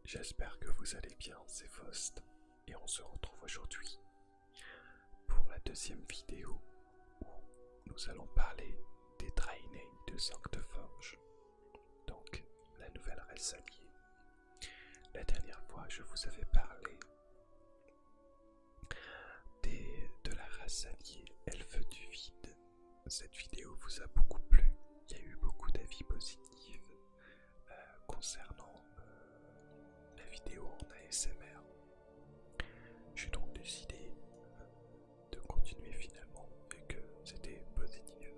j'espère que vous allez bien, c'est Faust, et on se retrouve aujourd'hui pour la deuxième vidéo où nous allons parler des Draenei de Sancteforge, donc la nouvelle race alliée. La dernière fois, je vous avais parlé de la race alliée Elfe du Vide. Cette vidéo vous a beaucoup plu, il y a eu beaucoup d'avis positifs concernant la vidéo en ASMR. J'ai donc décidé de continuer finalement et que c'était positif.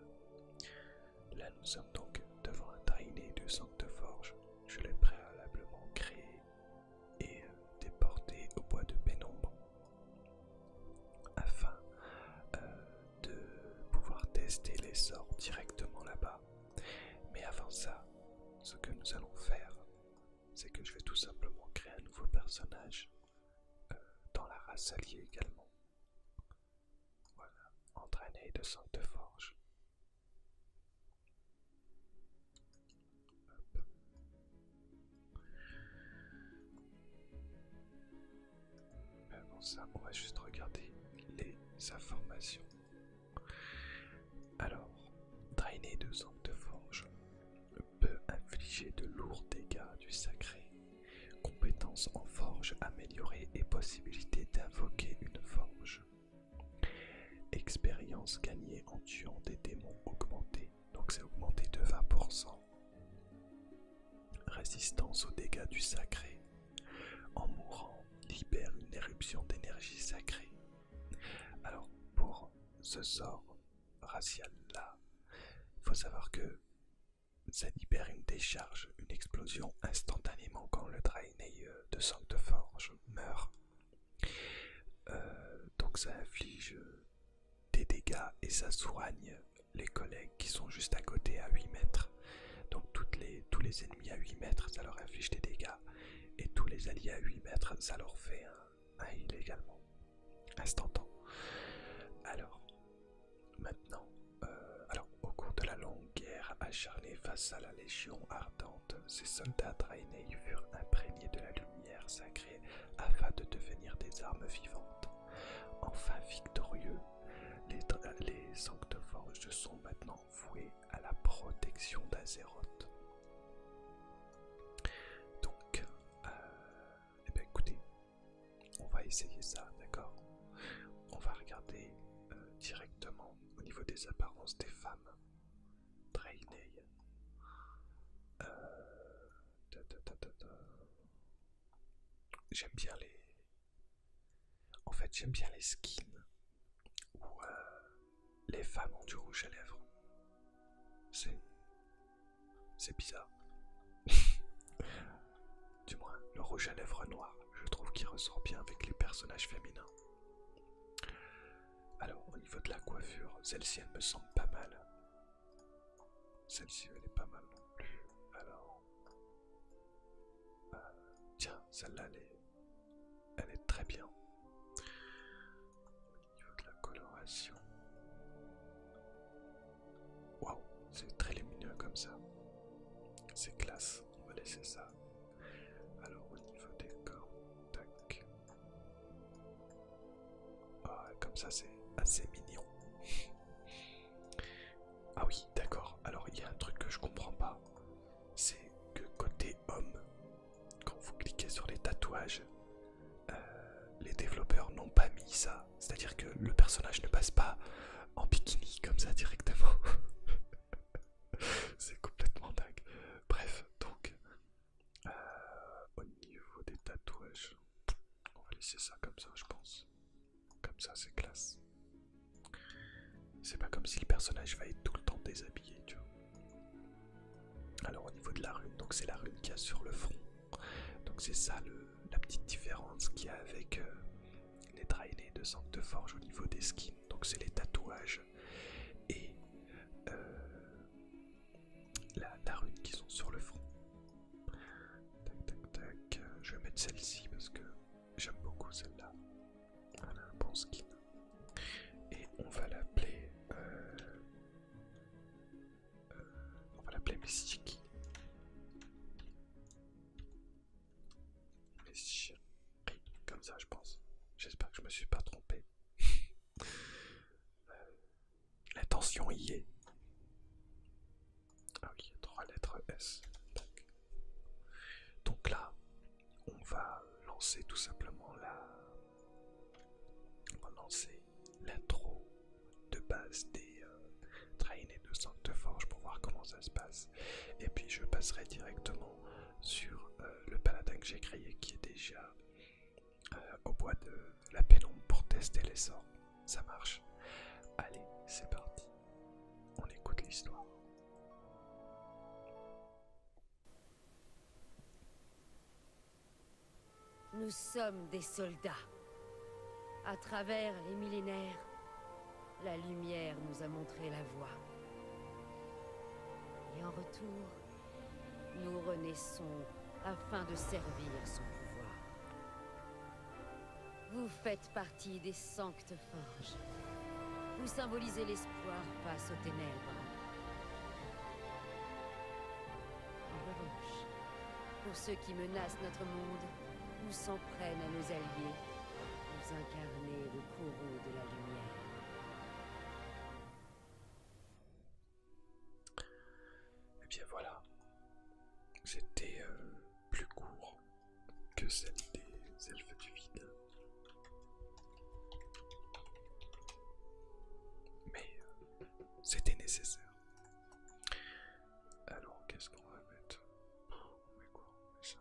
Là nous sommes donc devant un Draenei de Sancteforge. Je l'ai préalablement créé et déporté au bois de pénombre afin de pouvoir tester les sorts directement là-bas. Mais avant ça, ce que nous allons faire, c'est que je vais tout simplement créer un nouveau personnage dans la race alliée également. Voilà, en Draenei de Sancteforge. Hop. Mais avant ça, on va juste regarder les informations. Alors, Draenei de Sancteforge peut infliger de lourds dégâts du sacré, compétences en forge améliorées et possibilité d'invoquer une forge. Expérience gagnée en tuant des démons augmentée, donc c'est augmenté de 20%. Résistance aux dégâts du sacré. En mourant, libère une éruption d'énergie sacrée. Alors pour ce sort racial là, il faut savoir que ça libère une décharge, une explosion instantanément quand le Draenei de Sancteforge meurt. Donc ça inflige des dégâts et ça soigne les collègues qui sont juste à côté à 8 mètres. Donc tous les ennemis à 8 mètres, ça leur inflige des dégâts. Et tous les alliés à 8 mètres, ça leur fait un heal également. Instantan. Alors, maintenant, au cours de la longue guerre acharnée face à la Légion ardente, ces soldats Draenei furent imprégnés de la lumière sacrée afin de devenir des armes vivantes. Enfin victorieux, les Sancteforges sont maintenant voués à la protection d'Azeroth. Donc, eh bien écoutez, on va essayer ça, d'accord? On va regarder directement au niveau des apparences des femmes Draenei. J'aime bien les... En fait, j'aime bien les skins où les femmes ont du rouge à lèvres. C'est bizarre. Du moins, le rouge à lèvres noir, je trouve qu'il ressort bien avec les personnages féminins. Alors, au niveau de la coiffure, celle-ci, elle me semble pas mal. Celle-ci, elle est pas mal non plus. Alors... tiens, celle-là, elle est très bien. Au niveau de la coloration... Waouh, c'est très lumineux comme ça. C'est classe, on va laisser ça. Alors au niveau des corps, tac. Ah, comme ça c'est assez mignon. Ah oui, d'accord. Alors il y a un truc que je comprends pas. C'est que côté homme, quand vous cliquez sur les tatouages, les développeurs n'ont pas mis ça. C'est-à-dire que le personnage ne passe pas en bikini comme ça directement. C'est complètement dingue. Bref, donc au niveau des tatouages, on va laisser ça comme ça, je pense. Comme ça, c'est classe. C'est pas comme si le personnage va être tout le temps déshabillé, tu vois. Alors au niveau de la rune, donc c'est la rune qu'il y a sur le front. Donc c'est ça la petite différence qu'il y a avec les Draenei de Sancteforge au niveau des skins. Donc c'est les tatouages et la rune qui sont sur le front. Tac tac tac, je vais mettre celle-ci parce que j'aime beaucoup celle-là. Elle a un bon skin. Et on va l'appeler Mystique. mention y est. Ah oui, 3 lettres S. Tac. Donc là, on va lancer tout simplement on va lancer l'intro de base des trainers de Sancteforge pour voir comment ça se passe. Et puis je passerai directement sur le paladin que j'ai créé qui est déjà au bois de la pénombre pour tester les sorts. Ça marche. Allez, c'est parti. On écoute l'histoire. Nous sommes des soldats. À travers les millénaires, la lumière nous a montré la voie. Et en retour, nous renaissons afin de servir son pouvoir. Vous faites partie des Sancteforges. Vous symbolisez l'espoir face aux ténèbres. En revanche, pour ceux qui menacent notre monde, vous s'en prennent à nos alliés. Vous incarnez le courroux de la lumière. Et bien voilà. C'était plus court que celle des elfes du vide. Mais c'était nécessaire. Alors, qu'est-ce qu'on va mettre? On met quoi? On met ça.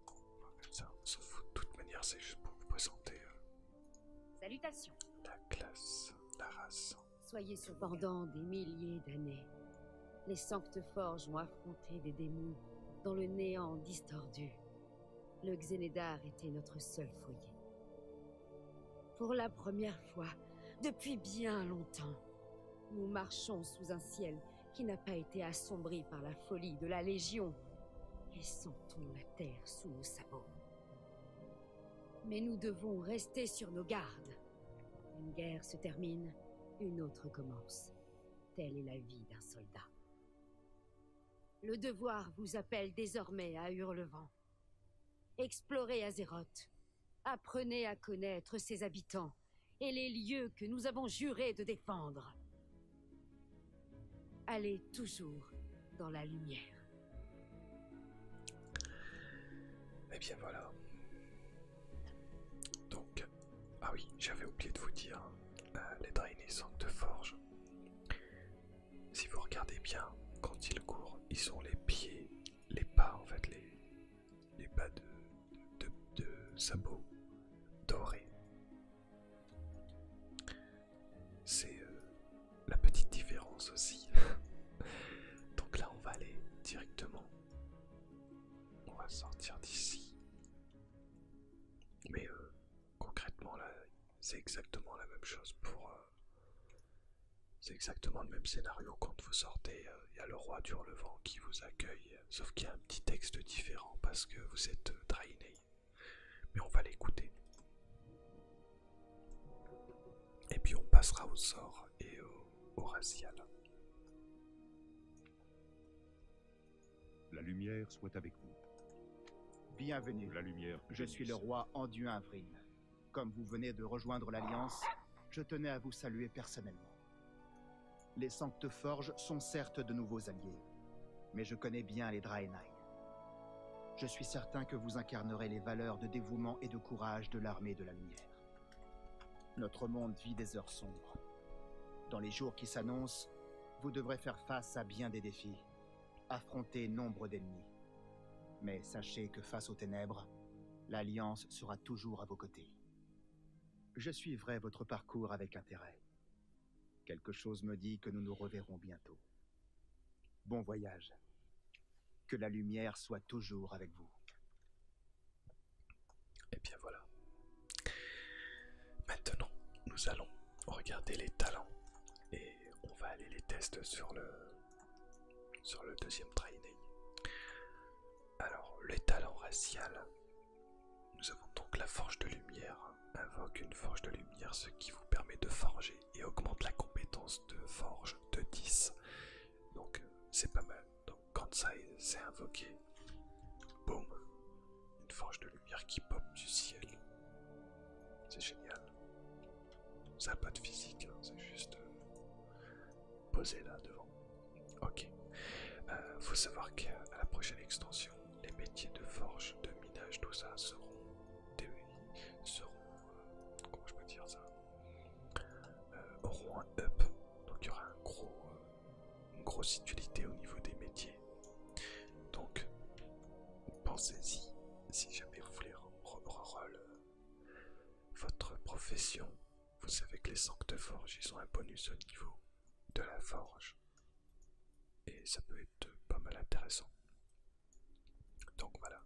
On va mettre ça, on s'en fout. De toute manière, c'est juste pour vous présenter Salutations. la classe, la race. Soyez cependant des milliers d'années. Les Sancteforges ont affronté des démons dans le néant distordu. Le Xenedar était notre seul foyer. Pour la première fois, depuis bien longtemps, nous marchons sous un ciel qui n'a pas été assombri par la folie de la Légion et sentons la terre sous nos sabots. Mais nous devons rester sur nos gardes. Une guerre se termine, une autre commence. Telle est la vie d'un soldat. Le devoir vous appelle désormais à Hurlevent. Explorez Azeroth. Apprenez à connaître ses habitants et les lieux que nous avons juré de défendre. Allez toujours dans la lumière. Et bien voilà. Donc, ah oui, j'avais oublié de vous dire, les drainés Sancteforge. Si vous regardez bien, quand ils courent, ils ont les pieds, les pas en fait, les pas de sabots dorés. C'est la petite différence aussi. Donc là, on va aller directement. On va sortir d'ici. Mais concrètement, là, c'est exactement la même chose pour... c'est exactement le même scénario quand vous sortez. Il y a le roi d'Hurlevent qui vous accueille. Sauf qu'il y a un petit texte différent parce que vous êtes Draenei. Mais on va l'écouter. Et puis on passera au sort et au racial. La lumière soit avec vous. Bienvenue. La lumière. Je suis le roi Anduin Vril. Comme vous venez de rejoindre l'Alliance, je tenais à vous saluer personnellement. Les Sancteforges sont certes de nouveaux alliés, mais je connais bien les Draenei. Je suis certain que vous incarnerez les valeurs de dévouement et de courage de l'armée de la lumière. Notre monde vit des heures sombres. Dans les jours qui s'annoncent, vous devrez faire face à bien des défis, affronter nombre d'ennemis. Mais sachez que face aux ténèbres, l'Alliance sera toujours à vos côtés. Je suivrai votre parcours avec intérêt. Quelque chose me dit que nous nous reverrons bientôt. Bon voyage. Que la lumière soit toujours avec vous. Et bien voilà. Maintenant, nous allons regarder les talents et on va aller les tester sur le deuxième training. Alors, les talents racial. Nous avons donc la forge de lumière. Invoque une forge de lumière, ce qui vous permet de forger et augmente la compétence de forge de 10. Donc, c'est pas mal. Donc, quand ça c'est invoqué, boum, une forge de lumière qui pop du ciel. C'est génial. Ça n'a pas de physique, hein, c'est juste posé là devant. Ok. Faut savoir qu'à la prochaine extension, les métiers de forge, de minage, tout ça comment je peux dire ça, auront un up. Donc il y aura une grosse utilité au niveau des métiers. Donc pensez-y, si jamais vous voulez reroll votre profession. Vous savez que les Sancteforges, ils ont un bonus au niveau de la forge. Et ça peut être pas mal intéressant. Donc voilà.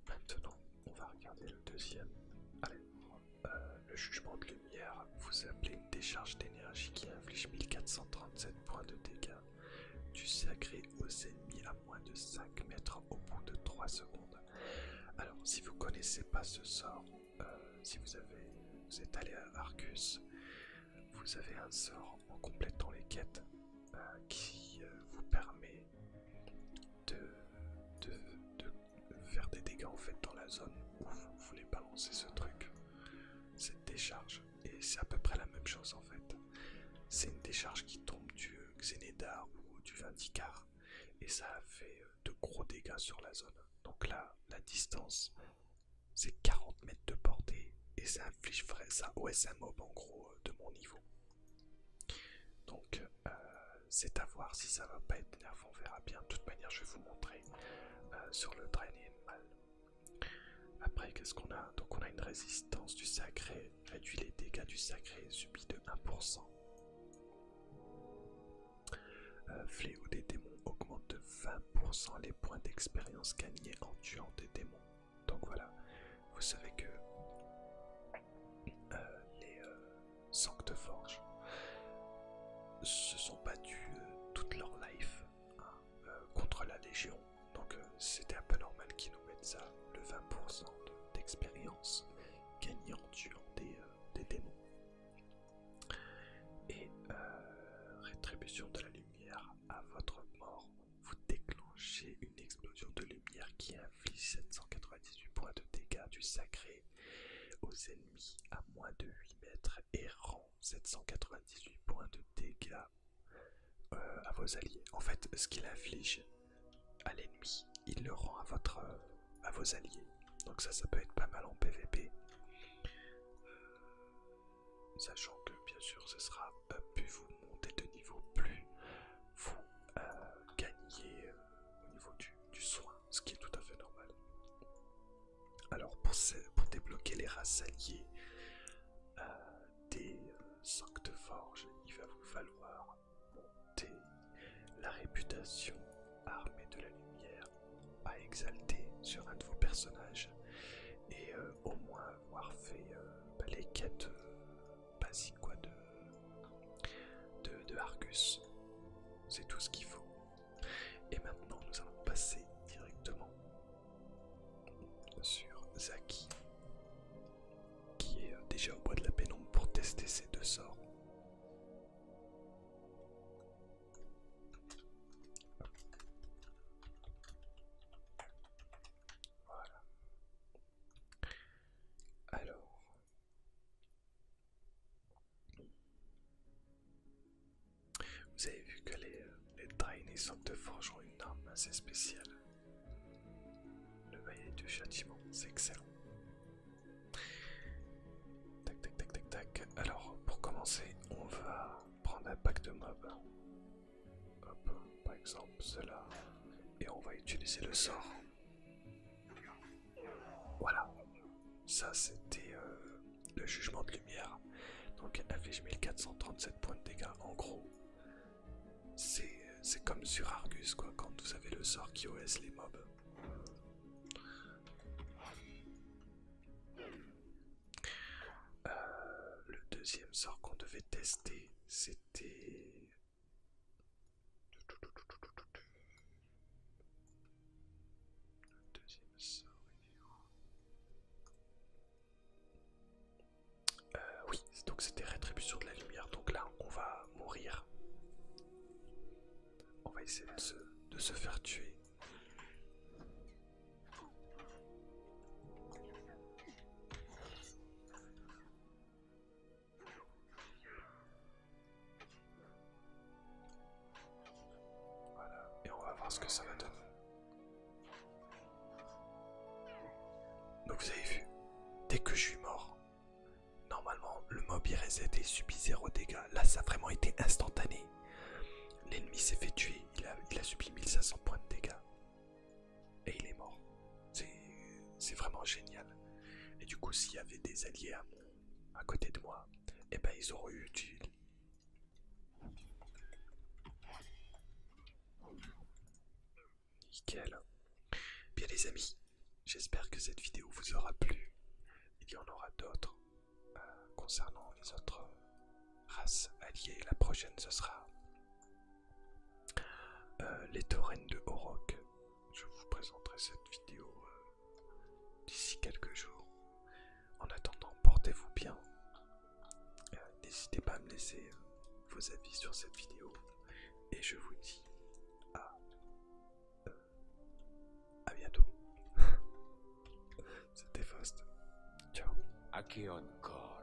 Maintenant, on va regarder le deuxième. Allez, le jugement de lumière. Vous appelez une décharge d'énergie qui inflige 1437 points de dégâts du sacré aux ennemis à moins de 5 mètres au bout de 3 secondes. Alors, si vous connaissez pas ce sort, si vous êtes allé à Argus, vous avez un sort en complétant les quêtes qui vous permet de faire des dégâts en fait dans la zone où vous voulez balancer ce truc, cette décharge. Et c'est à peu près la même chose en fait. C'est une décharge qui tombe du Xenedar ou du Vindicar et ça a fait de gros dégâts sur la zone. Donc là, la distance, c'est 40 mètres de portée et ça inflige ça OS un mob en gros de mon niveau. Donc c'est à voir si ça va pas être nerf, on verra bien. De toute manière, je vais vous montrer sur le Draining Mal. Après, qu'est-ce qu'on a? Donc on a une résistance du sacré, réduit les dégâts du sacré subis de 1%. Fléau des démons augmente de 20% les points d'expérience gagnés en tuant des démons. Donc voilà, vous savez que les Sancteforges se sont battus toute leur life contre la Légion. Donc c'était un peu normal qu'ils nous mettent ça, le 20% d'expérience gagnée en tuant des démons. Et rétribution de la lumière, à votre mort, vous déclenchez une explosion de lumière qui inflige 798 points de dégâts du sacré aux ennemis à moins de 8 mètres et rend 798 points de dégâts à vos alliés. En fait, ce qu'il inflige à l'ennemi, il le rend à vos alliés. Donc ça peut être pas mal en PVP. Sachant que bien sûr ce sera plus vous montez de niveau, plus vous gagnez au niveau du soin, ce qui est tout à fait normal. Alors pour débloquer les races alliées des Sancteforges, il va vous falloir monter la réputation armée de la lumière à exalter sur un de vos personnages et au moins avoir fait les quêtes basiques quoi, de Argus. C'est tout ce qu'il faut. Et maintenant nous allons passer directement sur Zaki, qui est déjà au bois de la pénombre pour tester ces deux sorts. Voilà. Alors, vous avez vu que les Draenei Sancteforges ont une arme assez spéciale. Le baillet du châtiment, c'est excellent. Tac tac tac tac tac. Alors pour commencer, on va prendre un pack de mobs. Hop, par exemple cela. Et on va utiliser le sort. Voilà. Ça c'était le jugement de lumière. Donc inflige 1437 points de dégâts. En gros, c'est comme sur Argus quoi, quand vous avez le sort qui OS les mobs. Le deuxième sort qu'on devait tester, c'était... Le deuxième sort, oui, donc c'était rétribution de la lumière, donc là on va mourir. On va essayer de se faire tuer. voir ce que ça va donner. Donc vous avez vu, dès que je suis mort, normalement le mob il reset et il subit 0 dégâts. Là ça a vraiment été instantané. L'ennemi s'est fait tuer, il a subi 1500 points de dégâts. Et il est mort. C'est vraiment génial. Et du coup s'il y avait des alliés à côté de moi, et ben ils auraient eu utile. Nickel. Bien les amis, j'espère que cette vidéo vous aura plu. Il y en aura d'autres concernant les autres races alliées. La prochaine ce sera les taurennes de Orok. Je vous présenterai cette vidéo d'ici quelques jours. En attendant, portez-vous bien. N'hésitez pas à me laisser vos avis sur cette vidéo. Et je vous dis à bientôt. C'était Faust. Ciao. Acheon Kor.